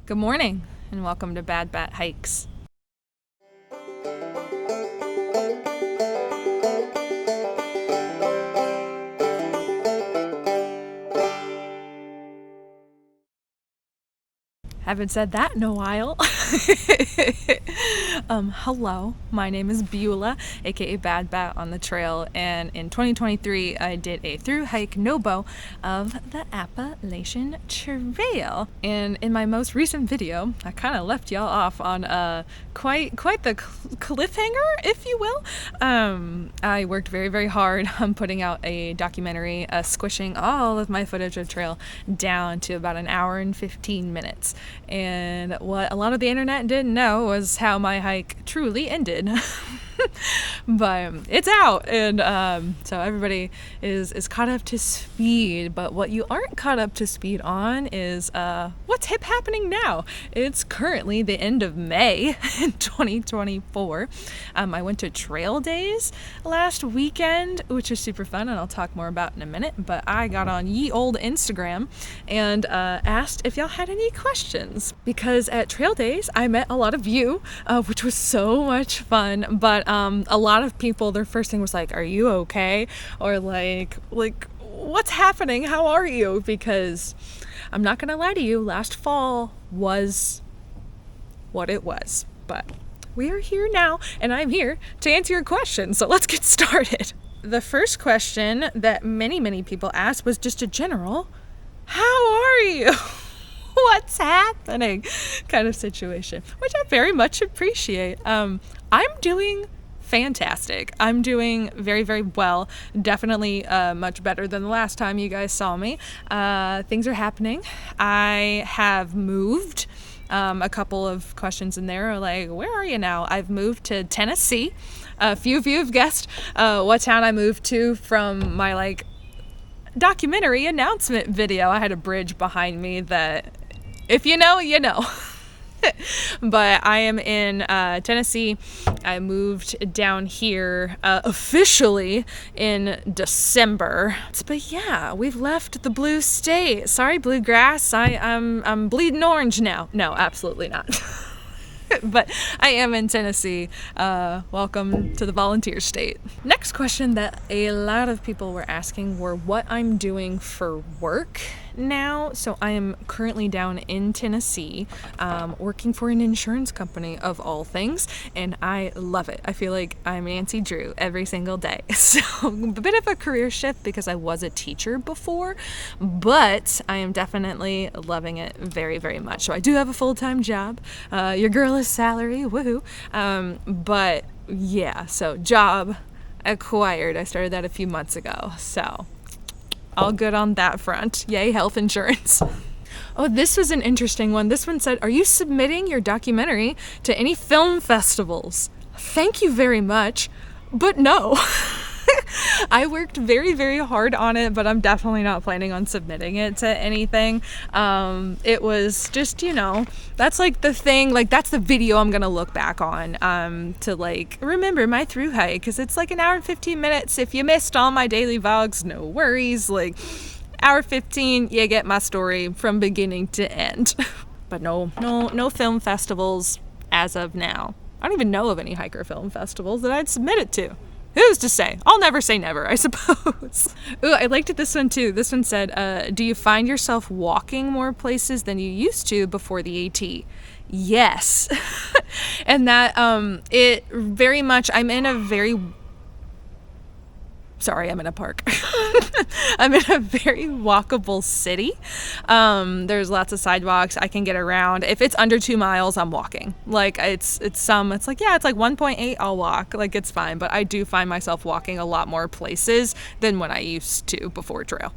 Good morning, and welcome to Bad Bat Hikes. Haven't said that in a while. Hello, my name is Beulah, aka Bad Bat on the Trail, and in 2023 I did a through hike no-bow of the Appalachian Trail. And in my most recent video, I kind of left y'all off on quite the cliffhanger, if you will. I worked very, very hard on putting out a documentary, squishing all of my footage of trail down to about an hour and 15 minutes. And what a lot of the internet didn't know was how my hike truly ended. But it's out, and so everybody is caught up to speed. But what you aren't caught up to speed on is what's happening now. It's currently the end of May in 2024. I went to Trail Days last weekend, which is super fun, and I'll talk more about in a minute. But I got on ye old Instagram and asked if y'all had any questions, because at Trail Days I met a lot of you, which was so much fun. But a lot of people, their first thing was like, "Are you okay?" Or like, "What's happening? How are you?" Because I'm not gonna lie to you, last fall was what it was. But we are here now, and I'm here to answer your questions. So let's get started. The first question that many people asked was just a general, "How are you?" What's happening kind of situation, which I very much appreciate. I'm doing fantastic. I'm doing very, very well. Definitely much better than the last time you guys saw me. Things are happening. I have moved. A couple of questions in there are like, where are you now? I've moved to Tennessee. A few of you have guessed what town I moved to from my documentary announcement video. I had a bridge behind me that, if you know, you know. But I am in Tennessee. I moved down here officially in December. But yeah, we've left the blue state. Sorry, bluegrass. I'm bleeding orange now. No, absolutely not. But I am in Tennessee. Welcome to the volunteer state. Next question that a lot of people were asking were what I'm doing for work now. So I am currently down in Tennessee, working for an insurance company of all things, and I love it. I feel like I'm Nancy Drew every single day. So a bit of a career shift because I was a teacher before, but I am definitely loving it very, very much. So I do have a full-time job. Your girl is salary, woohoo. But yeah, so job acquired. I started that a few months ago. So all good on that front. Yay, health insurance. Oh, this was an interesting one. This one said, "Are you submitting your documentary to any film festivals?" Thank you very much, but no. I worked very, very hard on it, but I'm definitely not planning on submitting it to anything. It was just, that's the thing, that's the video I'm gonna look back on to remember my through hike, because it's an hour and 15 minutes. If you missed all my daily vlogs, no worries. Hour 15, you get my story from beginning to end. But no film festivals as of now. I don't even know of any hiker film festivals that I'd submit it to. Who's to say? I'll never say never, I suppose. Ooh, I liked this one too. This one said, "Do you find yourself walking more places than you used to before the AT?" Yes. And that it very much, I'm in a park. I'm in a very walkable city. There's lots of sidewalks. I can get around. If it's under 2 miles, I'm walking. It's 1.8, I'll walk. It's fine. But I do find myself walking a lot more places than when I used to before trail.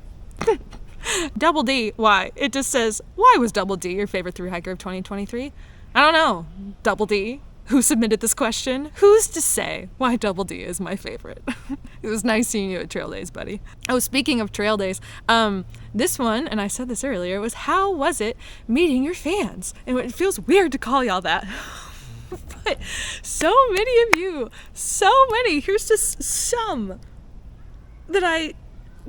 Double D, why? It just says, why was Double D your favorite thru hiker of 2023? I don't know. Double D. Who submitted this question? Who's to say why Double D is my favorite? It was nice seeing you at Trail Days, buddy. Oh, speaking of Trail Days, this one, and I said this earlier, was how was it meeting your fans? And it feels weird to call y'all that. But so many of you, here's just some that I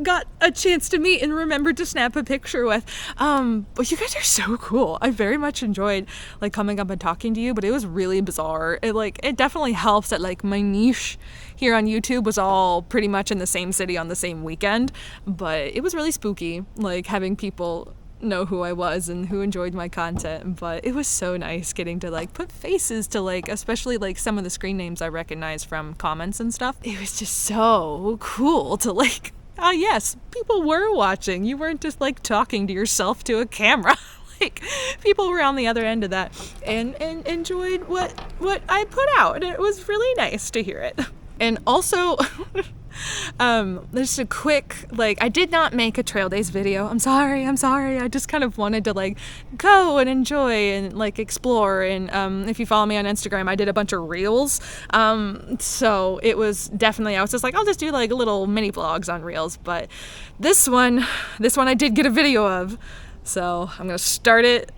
got a chance to meet and remembered to snap a picture with. But you guys are so cool. I very much enjoyed like coming up and talking to you, but it was really bizarre. It definitely helps that like my niche here on YouTube was all pretty much in the same city on the same weekend, but it was really spooky, like having people know who I was and who enjoyed my content. But it was so nice getting to like put faces to like, especially like some of the screen names I recognized from comments and stuff. It was just so cool to like, oh yes, people were watching. You weren't just like talking to yourself to a camera. Like people were on the other end of that and enjoyed what I put out, and it was really nice to hear it. And also there's a quick, like, I did not make a trail days video. I'm sorry. I just kind of wanted to like go and enjoy and like explore. And if you follow me on Instagram, I did a bunch of reels. So it was definitely, I was just like, I'll just do like little mini vlogs on reels. But this one I did get a video of. So I'm going to start it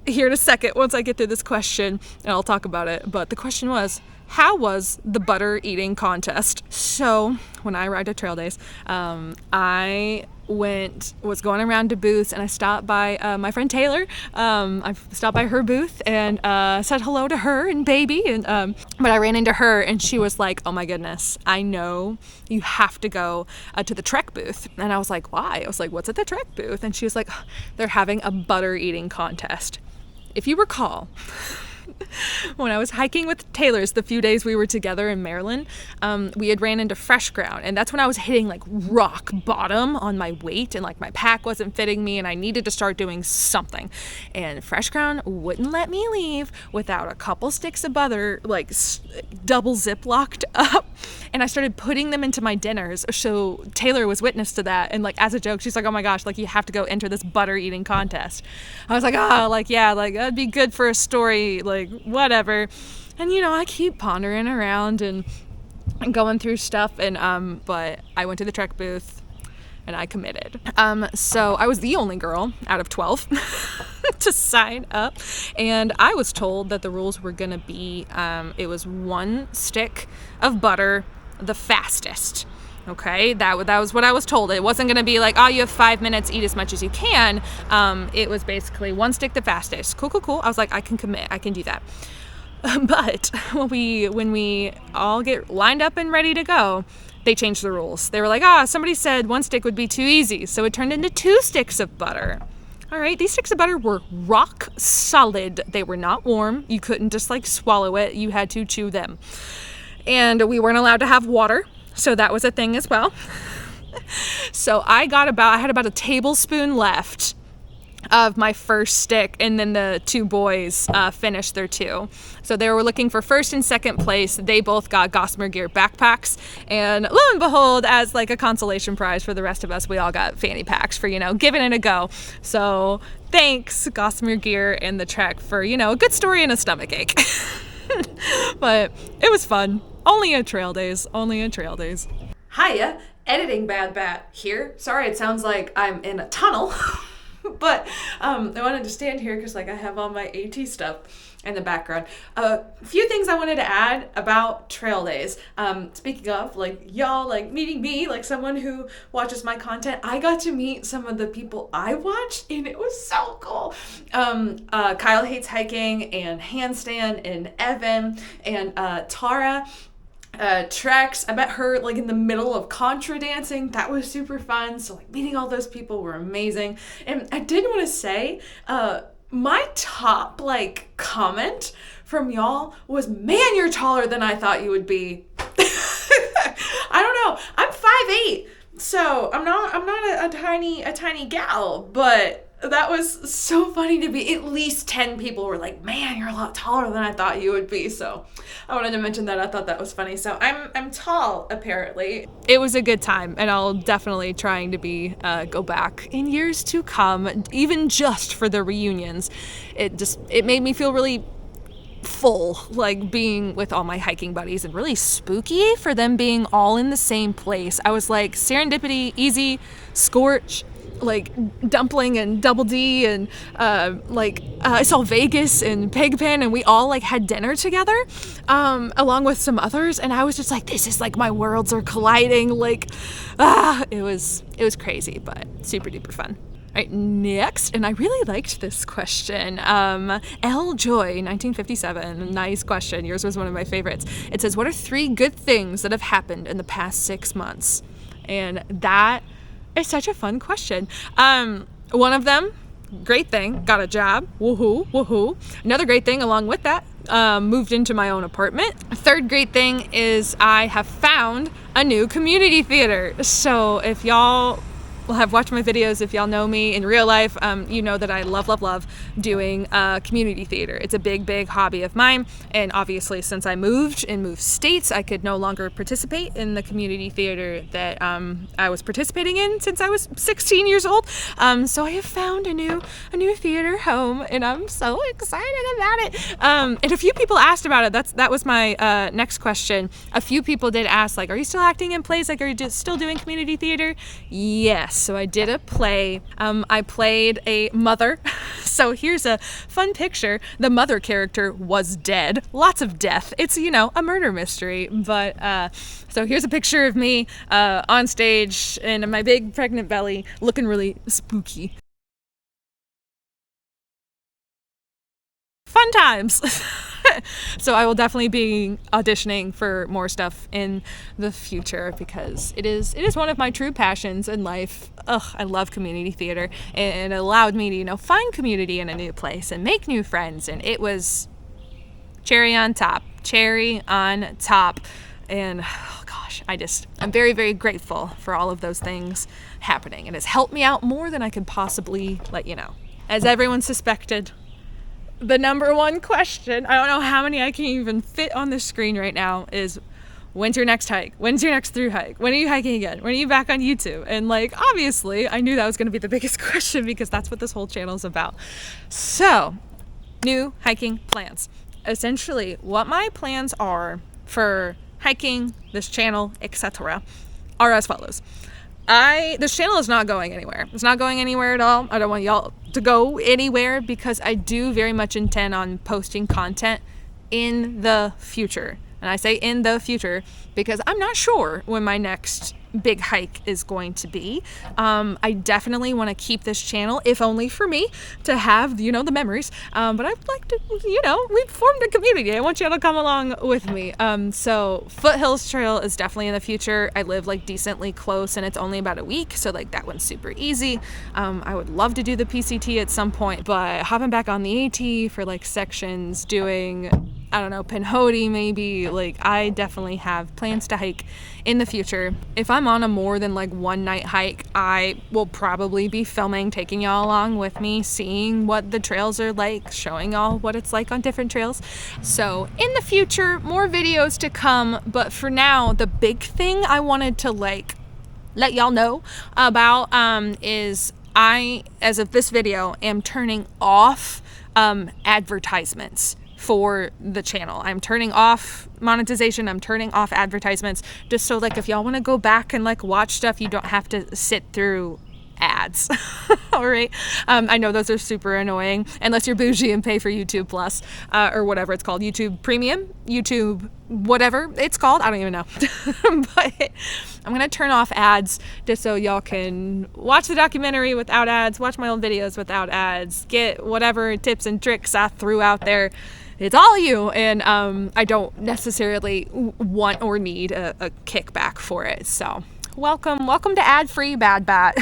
here in a second once I get through this question, and I'll talk about it. But the question was, how was the butter eating contest? So when I arrived at Trail Days, I was going around to booths, and I stopped by my friend Taylor. I stopped by her booth and said hello to her and baby. And but I ran into her, and she was like, "Oh my goodness, I know you have to go to the Trek booth." And I was like, "Why?" I was like, "What's at the Trek booth?" And she was like, "They're having a butter eating contest." If you recall, when I was hiking with Taylor's the few days we were together in Maryland, we had ran into fresh ground, and that's when I was hitting like rock bottom on my weight, and like my pack wasn't fitting me, and I needed to start doing something. And fresh ground wouldn't let me leave without a couple sticks of butter, like double ziplocked up, and I started putting them into my dinners. So Taylor was witness to that, and like as a joke, she's like, "Oh my gosh, like you have to go enter this butter eating contest." I was like, "Oh, like yeah, like that'd be good for a story, like whatever." And you know, I keep pondering around and going through stuff, and but I went to the Trek booth and I committed. So I was the only girl out of 12 to sign up, and I was told that the rules were gonna be it was 1 stick of butter the fastest. Okay, that was what I was told. It wasn't going to be like, oh, you have 5 minutes, eat as much as you can. It was basically 1 stick the fastest. Cool. I was like, I can commit. I can do that. But when we all get lined up and ready to go, they changed the rules. They were like, somebody said 1 stick would be too easy, so it turned into 2 sticks of butter. All right, these sticks of butter were rock solid. They were not warm. You couldn't just like swallow it. You had to chew them. And we weren't allowed to have water. So that was a thing as well. So I had about a tablespoon left of my first stick, and then the 2 boys finished their 2. So they were looking for first and second place. They both got Gossamer Gear backpacks, and lo and behold, as like a consolation prize for the rest of us, we all got fanny packs for, giving it a go. So thanks, Gossamer Gear and the Trek, for, a good story and a stomach ache. But it was fun. Only at Trail Days. Hiya, Editing Bad Bat here. Sorry, it sounds like I'm in a tunnel. But I wanted to stand here because like I have all my AT stuff in the background. A few things I wanted to add about Trail Days. Speaking of like y'all like meeting me, like someone who watches my content, I got to meet some of the people I watched, and it was so cool. Kyle Hates Hiking, and Handstand, and Evan, and Tara. Trex, I met her like in the middle of contra dancing. That was super fun. So like meeting all those people were amazing. And I did want to say, my top like comment from y'all was, "Man, you're taller than I thought you would be." I don't know. I'm 5'8", so I'm not a tiny gal, but that was so funny to be. At least 10 people were like, "Man, you're a lot taller than I thought you would be." So I wanted to mention that. I thought that was funny. So I'm tall, apparently. It was a good time, and I'll definitely trying to go back in years to come, even just for the reunions. It made me feel really full, like being with all my hiking buddies, and really spooky for them being all in the same place. I was like, serendipity, easy, scorch, like Dumpling and Double D and I saw Vegas and Pigpen, and we all like had dinner together along with some others, and I was just like, this is like my worlds are colliding. Like it was crazy, but super duper fun. All right, next, and I really liked this question. L. Joy, 1957, nice question. Yours was one of my favorites. It says, what are 3 good things that have happened in the past 6 months? And that is such a fun question. One of them, great thing, got a job. Woohoo, woohoo. Another great thing along with that, moved into my own apartment. A third great thing is I have found a new community theater. So if y'all have watched my videos, if y'all know me in real life, you know that I love doing community theater. It's a big hobby of mine, and obviously since I moved states, I could no longer participate in the community theater that I was participating in since I was 16 years old. So I have found a new theater home, and I'm so excited about it. And a few people asked about it. That was my next question. A few people did ask, like, are you still acting in plays? Like, are you still doing community theater? Yes. So I did a play. I played a mother. So here's a fun picture. The mother character was dead. Lots of death. It's, a murder mystery. But so here's a picture of me on stage and my big pregnant belly looking really spooky. Fun times. So I will definitely be auditioning for more stuff in the future because it is one of my true passions in life. I love community theater, and it allowed me to, find community in a new place and make new friends, and it was cherry on top. And oh gosh, I'm very, very grateful for all of those things happening. It has helped me out more than I could possibly let you know. As everyone suspected, the number one question, I don't know how many I can even fit on the screen right now, is when's your next hike? When's your next through hike? When are you hiking again? When are you back on YouTube? And obviously I knew that was going to be the biggest question because that's what this whole channel is about. So, new hiking plans. Essentially, what my plans are for hiking, this channel, etc., are as follows. This channel is not going anywhere. It's not going anywhere at all. I don't want y'all to go anywhere because I do very much intend on posting content in the future. And I say in the future because I'm not sure when my next big hike is going to be. I definitely want to keep this channel, if only for me, to have, the memories. But I'd like to, we formed a community. I want y'all to come along with me. So Foothills Trail is definitely in the future. I live decently close and it's only about a week. So that one's super easy. I would love to do the PCT at some point, but hopping back on the AT for sections, doing, I don't know, Pinhoti maybe. I definitely have plans to hike in the future. If I'm on a more than one night hike, I will probably be filming, taking y'all along with me, seeing what the trails are like, showing y'all what it's like on different trails. So in the future, more videos to come. But for now, the big thing I wanted to let y'all know about is I, as of this video, am turning off advertisements for the channel. I'm turning off monetization. I'm turning off advertisements just so if y'all want to go back and watch stuff, you don't have to sit through ads. All right. I know those are super annoying unless you're bougie and pay for YouTube Plus or whatever it's called, YouTube Premium, YouTube whatever it's called. I don't even know. But I'm going to turn off ads just so y'all can watch the documentary without ads, watch my old videos without ads, get whatever tips and tricks I threw out there. It's all you, and I don't necessarily want or need a kickback for it. So welcome to ad-free Bad Bat.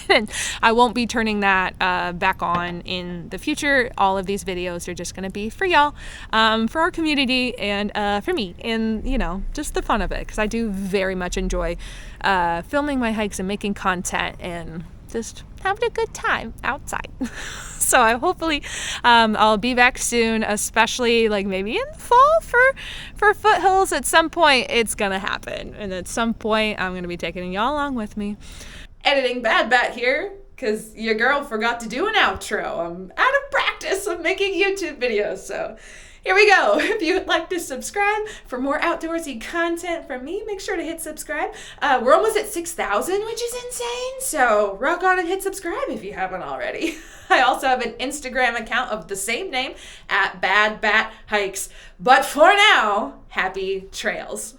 And I won't be turning that back on in the future. All of these videos are just going to be for y'all, for our community, and for me, and just the fun of it, because I do very much enjoy filming my hikes and making content and just having a good time outside. So I'll be back soon, especially maybe in the fall for Foothills. At some point it's gonna happen, and at some point I'm gonna be taking y'all along with me. Editing Bad Bat here because your girl forgot to do an outro. I'm out of practice. practice of making YouTube videos. So here we go. If you would like to subscribe for more outdoorsy content from me, make sure to hit subscribe. We're almost at 6,000, which is insane. So rock on and hit subscribe if you haven't already. I also have an Instagram account of the same name at Bad Bat Hikes. But for now, happy trails.